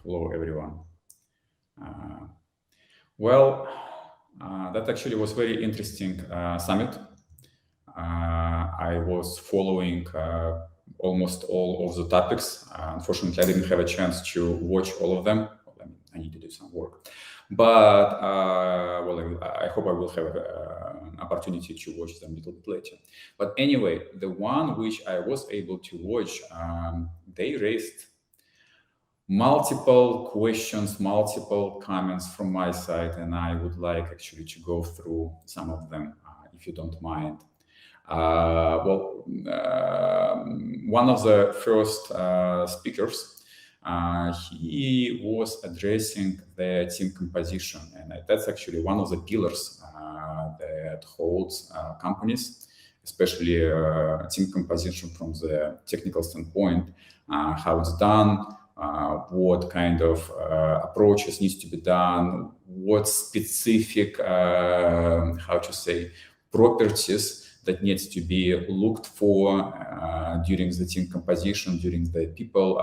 Hello, everyone. That actually was very interesting summit. I was following almost all of the topics. Unfortunately, I didn't have a chance to watch all of them. I need to do some work. But I hope I will have an opportunity to watch them a little bit later. But anyway, the one which I was able to watch, they raised multiple questions, multiple comments from my side, and I would like actually to go through some of them, if you don't mind. One of the first speakers, he was addressing the team composition, and that's actually one of the pillars that holds companies, especially team composition from the technical standpoint, how it's done, what kind of approaches needs to be done, what specific, properties that needs to be looked for during the team composition, during the people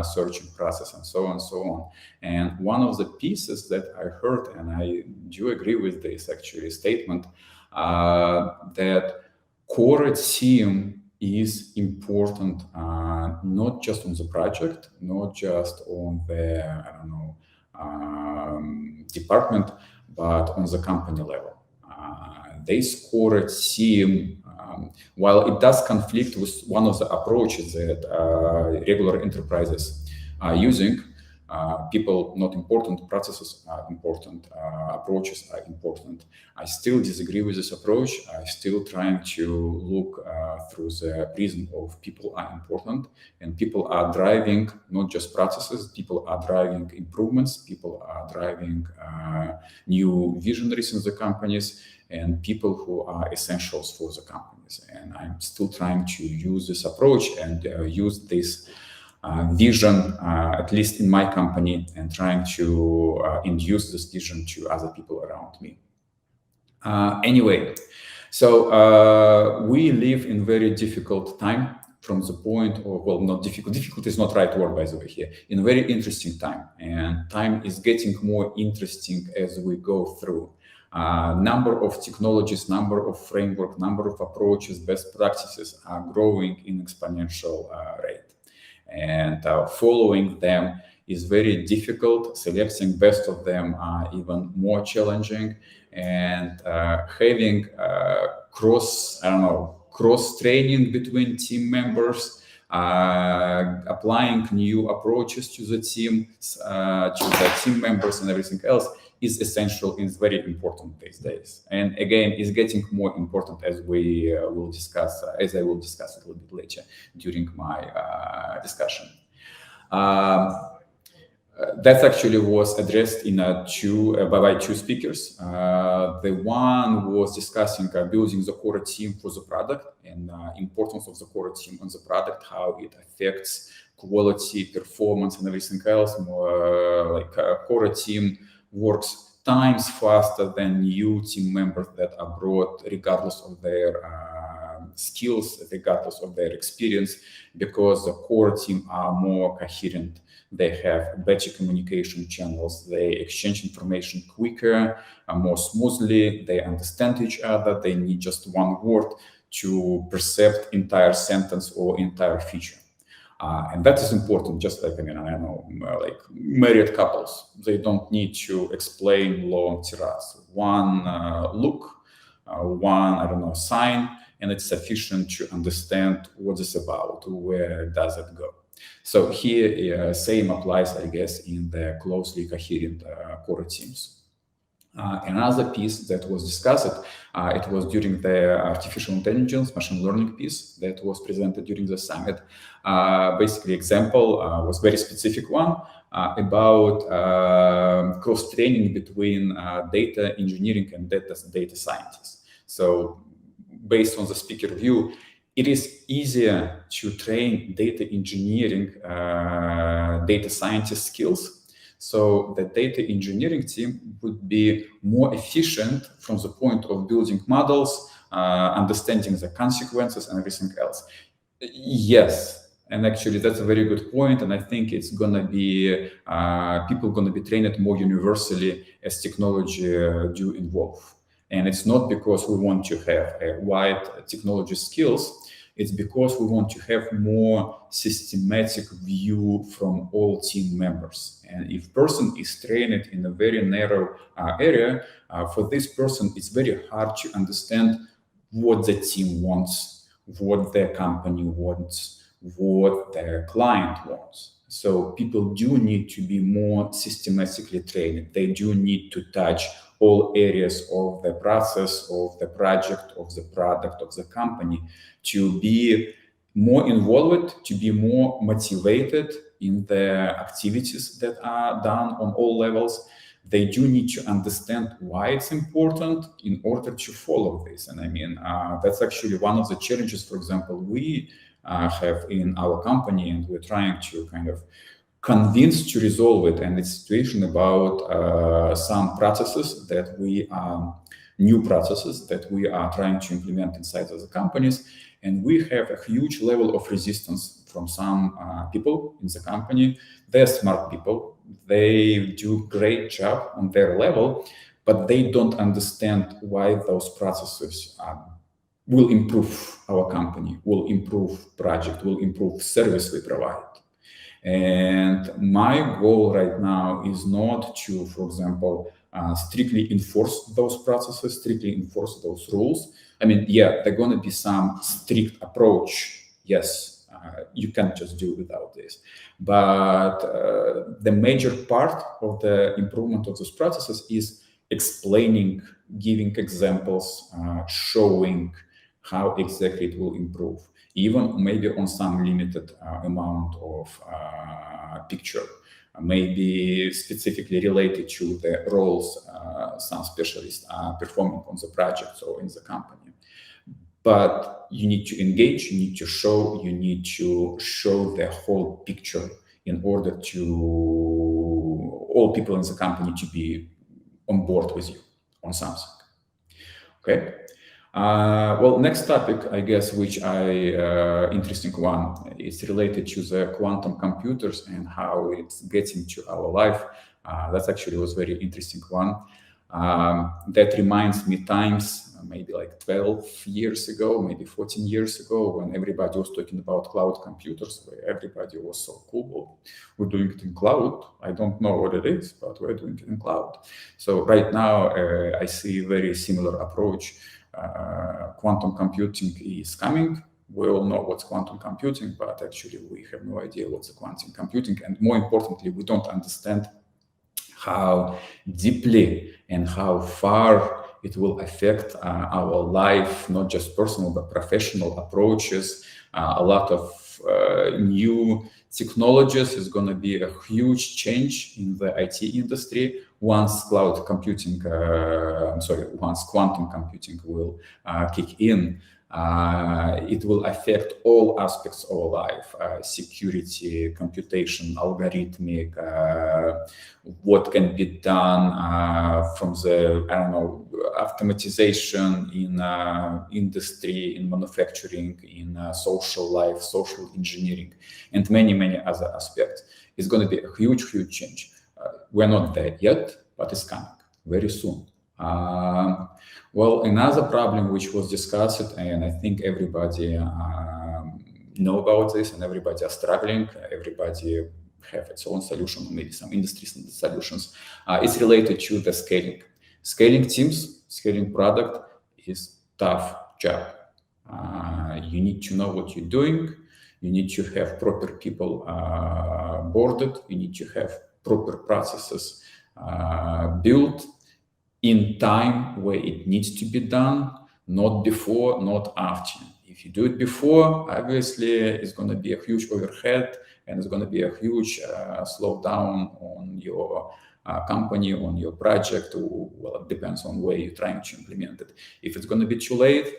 searching process, and so on and so on. And one of the pieces that I heard, and I do agree with this actually statement, that core team is important, not just on the project, not just on the, department, but on the company level. This core team, while it does conflict with one of the approaches that regular enterprises are using, people not important, processes are important, approaches are important. I still disagree with this approach. I'm still trying to look through the prism of people are important, and people are driving not just processes, people are driving improvements, people are driving new visionaries in the companies, and people who are essentials for the companies. And I'm still trying to use this approach and use this vision, at least in my company, and trying to induce this vision to other people around me. Anyway, so we live in very difficult time from the point of, well, not difficult, difficult is not right word, by the way, here, in a very interesting time. And time is getting more interesting as we go through. Number of technologies, number of framework, number of approaches, best practices are growing in exponential rate. And following them is very difficult. Selecting best of them are even more challenging. And having cross training between team members, applying new approaches to the team, to the team members, and everything else is essential and is very important these days. And again, is getting more important as we will discuss, as I will discuss a little bit later during my discussion. That actually was addressed in by two speakers. The one was discussing building the core team for the product and importance of the core team on the product, how it affects quality, performance, and everything else. More like core team works times faster than new team members that are brought regardless of their skills, regardless of their experience, because the core team are more coherent. They have better communication channels. They exchange information quicker, more smoothly. They understand each other. They need just one word to perceive entire sentence or entire feature. And that is important, just like, like married couples. They don't need to explain long tirades. One look, one, sign, and it's sufficient to understand what it's about, where does it go. So here, same applies, I guess, in the closely coherent core teams. Another piece that was discussed, it was during the artificial intelligence, machine learning piece that was presented during the summit. Basically, example was very specific one about cross-training between data engineering and data scientists. So based on the speaker view, it is easier to train data engineering, data scientist skills. So the data engineering team would be more efficient from the point of building models, understanding the consequences and everything else. Yes, And actually, that's a very good point. And I think it's going to be, people going to be trained more universally as technology do evolve. And it's not because we want to have a wide technology skills. It's because we want to have more systematic view from all team members. And if person is trained in a very narrow area, for this person, it's very hard to understand what the team wants, what their company wants, what their client wants. So people do need to be more systematically trained. They do need to touch all areas of the process, of the project, of the product, of the company, to be more involved, to be more motivated in the activities that are done on all levels. They do need to understand why it's important in order to follow this. And I mean, that's actually one of the challenges, for example, we have in our company, and we're trying to kind of convince to resolve it. And it's a situation about some processes that we are, new processes that we are trying to implement inside of the companies. And we have a huge level of resistance from some people in the company. They're smart people. They do great job on their level, but they don't understand why those processes will improve our company, will improve project, will improve service we provide. And my goal right now is not to, for example, strictly enforce those processes, strictly enforce those rules. I mean, yeah, there's going to be some strict approach. Yes, you can't just do without this. But the major part of the improvement of those processes is explaining, giving examples, showing how exactly it will improve, even maybe on some limited amount of picture, maybe specifically related to the roles some specialists are performing on the project or in the company. But you need to engage, you need to show the whole picture in order to all people in the company to be on board with you on something. Okay. Well, next topic, I guess, which interesting one, is related to the quantum computers and how it gets into our life. That actually was very interesting one. That reminds me times, maybe like 12 years ago, maybe 14 years ago, when everybody was talking about cloud computers, where everybody was so cool. Well, we're doing it in cloud. I don't know what it is, but we're doing it in cloud. So right now, I see a very similar approach. Quantum computing is coming. We all know what's quantum computing, but actually we have no idea what's the quantum computing. And more importantly, we don't understand how deeply and how far it will affect our life, not just personal, but professional approaches. A lot of new technologies is going to be a huge change in the IT industry once cloud computing, once quantum computing will kick in. It will affect all aspects of our life, security, computation, algorithmic, what can be done from the, automatization in industry, in manufacturing, in social life, social engineering, and many, many other aspects. It's going to be a huge, huge change. We're not there yet, but it's coming very soon. Well, another problem which was discussed, and I think everybody know about this, and everybody are struggling, everybody have its own solution, maybe some industry solutions, is related to the scaling. Scaling teams, scaling product is tough job. You need to know what you're doing. You need to have proper people boarded. You need to have proper processes built in time where it needs to be done, not before, not after. If you do it before, obviously it's going to be a huge overhead and it's going to be a huge slowdown on your company, on your project. Well, it depends on where you're trying to implement it. If it's going to be too late,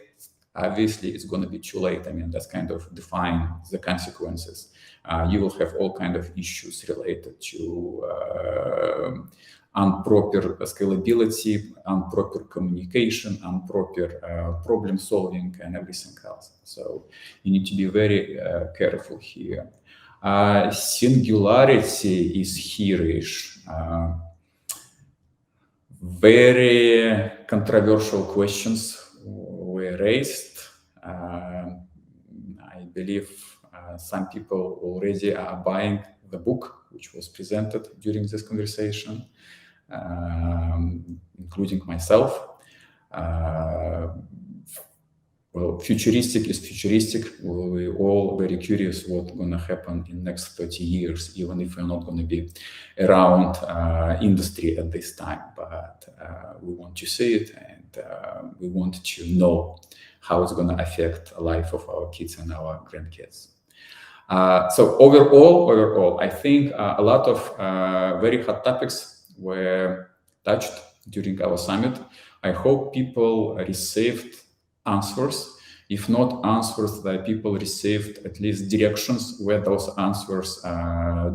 obviously it's going to be too late. I mean, that's kind of define the consequences. You will have all kind of issues related to improper scalability, improper communication, improper problem solving, and everything else. So you need to be very careful here. Singularity is here-ish. Very controversial questions were raised. I believe some people already are buying the book which was presented during this conversation, including myself. Well, futuristic is futuristic. We're all very curious what's going to happen in the next 30 years, even if we're not going to be around industry at this time. But we want to see it, and we want to know how it's going to affect the life of our kids and our grandkids. So overall, I think a lot of very hot topics were touched during our summit. I hope people received answers. If not answers, that people received at least directions where those answers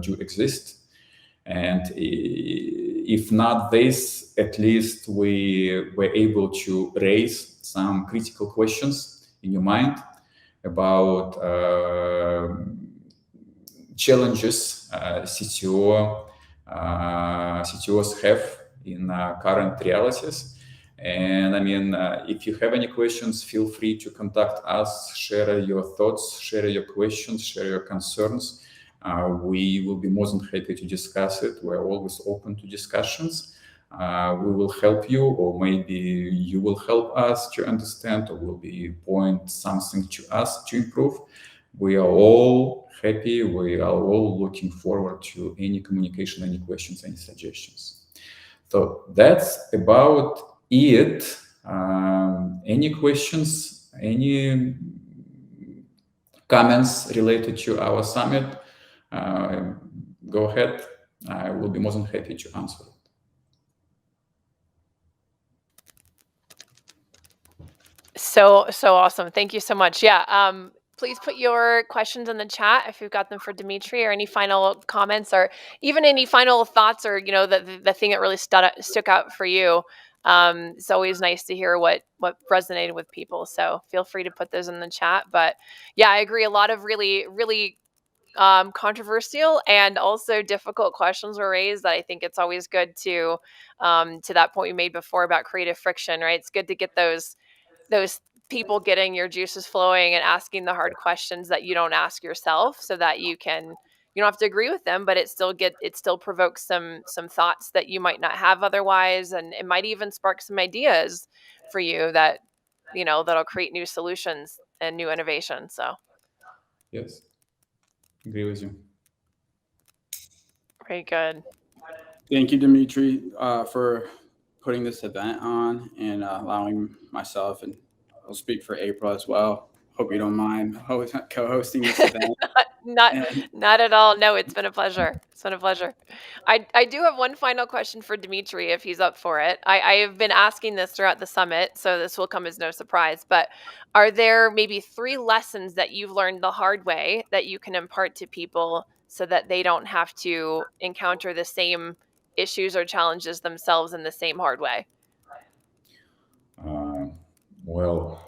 do exist. And if not this, at least we were able to raise some critical questions in your mind about challenges CTOs have in current realities. And I mean, if you have any questions, feel free to contact us, share your thoughts, share your questions, share your concerns. We will be more than happy to discuss it. We're always open to discussions. We will help you, or maybe you will help us to understand, or will be point something to us to improve. We are all happy. We are all looking forward to any communication, any questions, any suggestions. So that's about it. Any questions, any comments related to our summit? Go ahead. I will be more than happy to answer it. So awesome. Thank you so much. Yeah. Please put your questions in the chat if you've got them for Dmitry, or any final comments, or even any final thoughts, or the thing that really stuck out for you. It's always nice to hear what resonated with people. So feel free to put those in the chat. But yeah, I agree. A lot of really, really controversial and also difficult questions were raised that I think it's always good to that point you made before about creative friction, right? It's good to get those people getting your juices flowing and asking the hard questions that you don't ask yourself, so that you don't have to agree with them, but it still provokes some thoughts that you might not have otherwise, and it might even spark some ideas for you that that'll create new solutions and new innovation. So yes, agree with you. Very good. Thank you, Dmitry, for putting this event on and allowing myself, and I'll speak for April as well. Hope you don't mind co-hosting this event. Not at all. No, it's been a pleasure. It's been a pleasure. I do have one final question for Dmitry, if he's up for it. I have been asking this throughout the summit, so this will come as no surprise. But are there maybe 3 lessons that you've learned the hard way that you can impart to people, so that they don't have to encounter the same issues or challenges themselves in the same hard way? Well,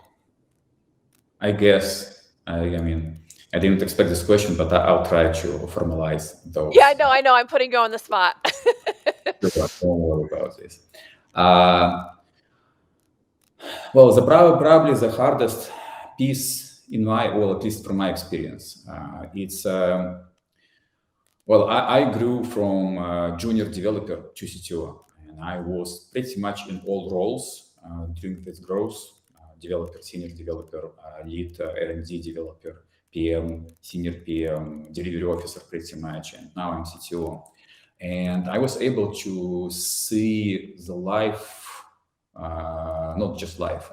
I guess, I mean, I didn't expect this question, but I'll try to formalize those. Yeah, I know. I'm putting you on the spot. Don't worry about this. Well, probably the hardest piece in at least from my experience, it's well, I grew from junior developer to CTO, and I was pretty much in all roles during this growth: developer, senior developer, lead R&D developer, PM, senior PM, delivery officer, pretty much, and now I'm CTO. And I was able to see the life, not just life,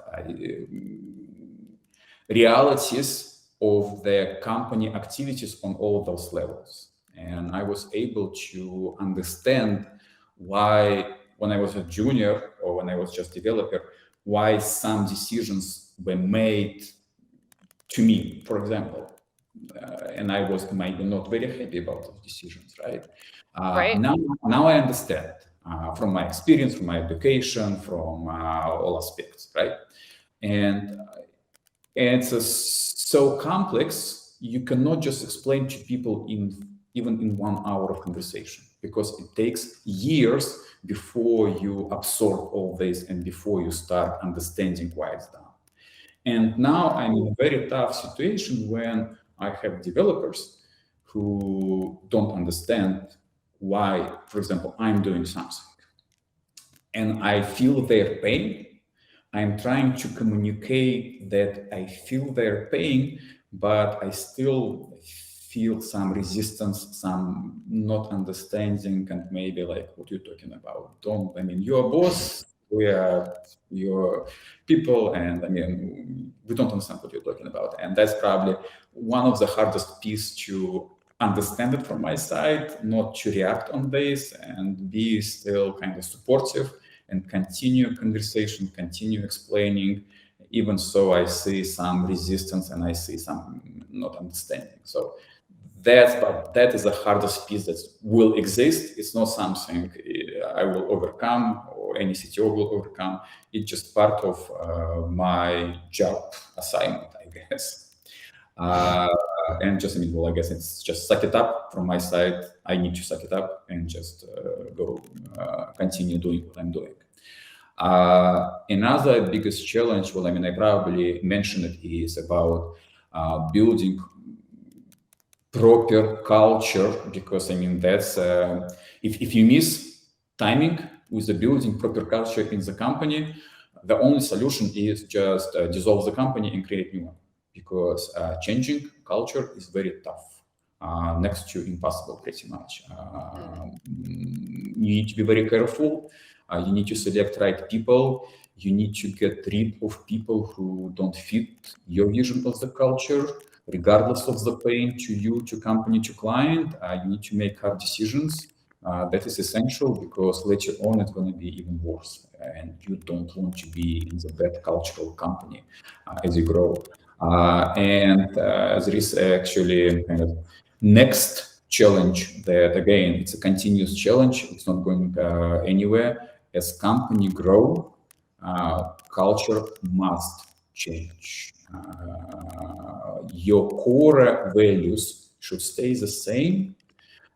realities of the company activities on all those levels. And I was able to understand why, when I was a junior or when I was just developer, why some decisions were made to me, for example. And I was maybe not very happy about those decisions, right? Right. Now I understand. from my experience, from my education, from all aspects, right? And it's so complex, you cannot just explain to people even in 1 hour of conversation, because it takes years before you absorb all this and before you start understanding why it's done. And now I'm in a very tough situation when I have developers who don't understand why, for example, I'm doing something. And I feel their pain. I'm trying to communicate that I feel their pain, but I still feel some resistance, some not understanding, and maybe like, what you're talking about. I mean, you're a boss, we are your people, and I mean, we don't understand what you're talking about. And that's probably one of the hardest pieces to understand it from my side, not to react on this and be still kind of supportive and continue conversation, continue explaining, even so I see some resistance and I see some not understanding. So that is the hardest piece that will exist. It's not something I will overcome or any CTO will overcome. It's just part of my job assignment, I guess. And just, I mean, well, I guess it's just suck it up from my side. I need to suck it up and just go continue doing what I'm doing. Another biggest challenge, well, I mean, I probably mentioned it, is about building proper culture, because I mean, that's if you miss timing with the building proper culture in the company, the only solution is just dissolve the company and create new one, because changing culture is very tough, next to impossible pretty much. You need to be very careful. You need to select right people. You need to get rid of people who don't fit your vision of the culture, regardless of the pain to you, to company, to client. You need to make hard decisions. That is essential, because later on it's going to be even worse, and you don't want to be in the bad cultural company as you grow. And there is actually kind of next challenge that, again, it's a continuous challenge. It's not going anywhere. As company grow, culture must change. Your core values should stay the same,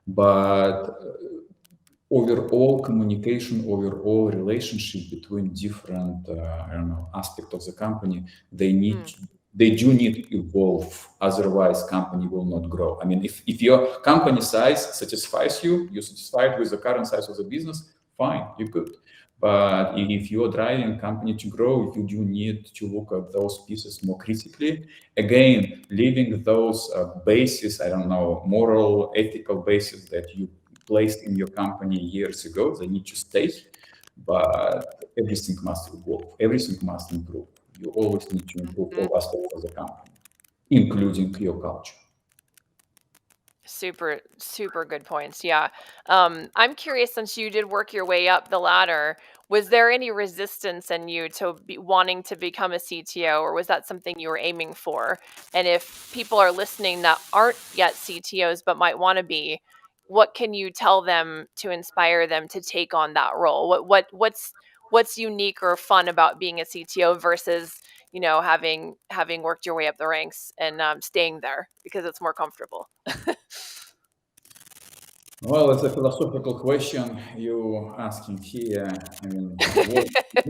but overall communication, overall relationship between different, I don't know, aspects of the company, they do need to evolve. Otherwise, company will not grow. I mean, if your company size satisfies you're satisfied with the current size of the business, fine, you could. But if you're driving company to grow, you do need to look at those pieces more critically. Again, leaving those bases, I don't know, moral, ethical bases that you placed in your company years ago, they need to stay. But everything must evolve, everything must improve. You always need to improve all aspects of the company, including your culture. Super, super good points. Yeah. I'm curious, since you did work your way up the ladder, was there any resistance in you to be wanting to become a CTO, or was that something you were aiming for? And if people are listening that aren't yet CTOs but might want to be, what can you tell them to inspire them to take on that role? What's unique or fun about being a CTO versus, you know, having worked your way up the ranks and staying there because it's more comfortable? Well, it's a philosophical question you asking here. I mean,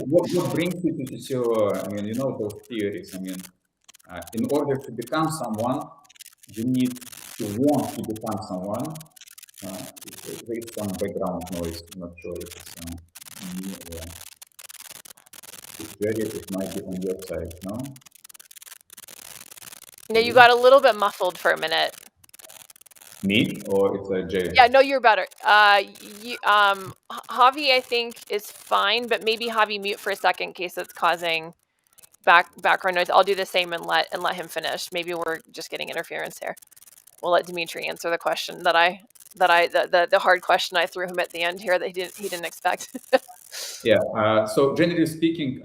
what brings you to CTO? I mean, you know those theories. I mean, in order to become someone, you need to want to become someone. There is some background noise. I'm not sure if it's me or it might be on your side, no? No, you got a little bit muffled for a minute. Me or it's a Jay? Yeah, no, you're better. Javi, I think, is fine, but maybe Javi mute for a second in case it's causing background noise. I'll do the same and let him finish. Maybe we're just getting interference here. We'll let Dmitry answer the question the hard question I threw him at the end here that he didn't expect. Yeah. So generally speaking,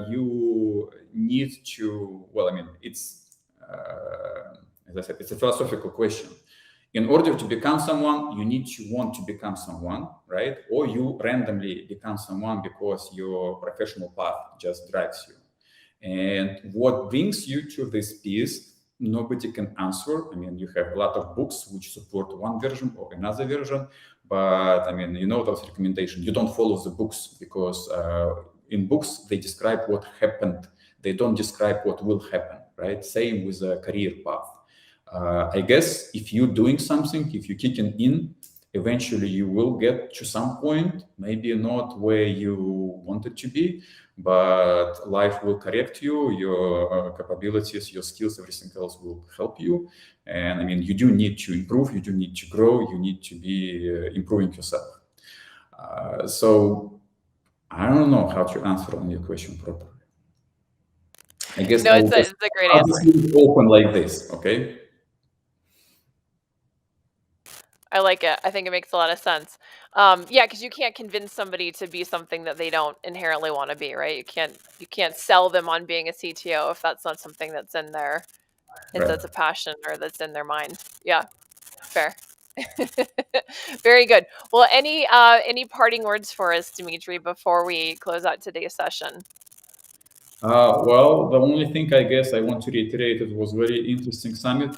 you need to. Well, I mean, it's as I said, it's a philosophical question. In order to become someone, you need to want to become someone, right? Or you randomly become someone because your professional path just drags you. And what brings you to this piece, nobody can answer. I mean, you have a lot of books which support one version or another version, but I mean, you know those recommendations. You don't follow the books because in books, they describe what happened. They don't describe what will happen, right? Same with a career path. I guess if you're doing something, if you're kicking in, eventually you will get to some point, maybe not where you wanted to be, but life will correct you, your capabilities, your skills, everything else will help you. And I mean, you do need to improve, you do need to grow, you need to be improving yourself. So I don't know how to answer on your question properly. I guess No, it's a great I'll answer. just leave it open like this, okay? I like it. I think it makes a lot of sense. Yeah, because you can't convince somebody to be something that they don't inherently want to be, right? You can't sell them on being a CTO if that's not something that's in their Right. that's a passion or that's in their mind. Yeah, fair. Very good. Well, any parting words for us, Dmitry, before we close out today's session? Well, the only thing I guess I want to reiterate, it was very interesting summit.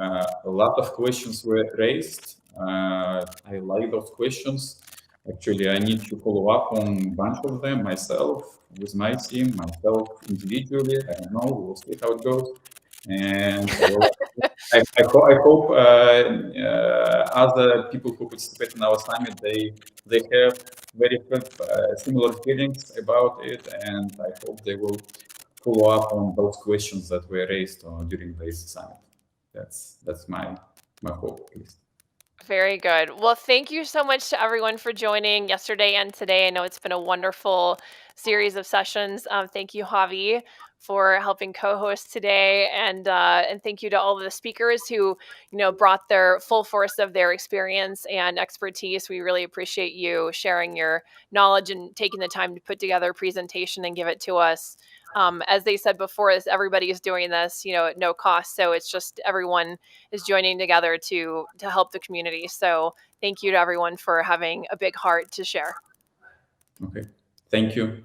A lot of questions were raised. I like those questions. Actually, I need to follow up on a bunch of them myself, with my team, myself individually. I don't know. We'll see how it goes. And well, I hope other people who participate in our summit, they have very similar feelings about it, and I hope they will follow up on those questions that were raised during this summit. That's my hope, at least. Very good. Well, thank you so much to everyone for joining yesterday and today. I know it's been a wonderful series of sessions. Thank you, Javi, for helping co-host today, and thank you to all of the speakers who brought their full force of their experience and expertise. We really appreciate you sharing your knowledge and taking the time to put together a presentation and give it to us. As they said before, everybody is doing this, at no cost. So it's just everyone is joining together to help the community. So thank you to everyone for having a big heart to share. Okay, thank you.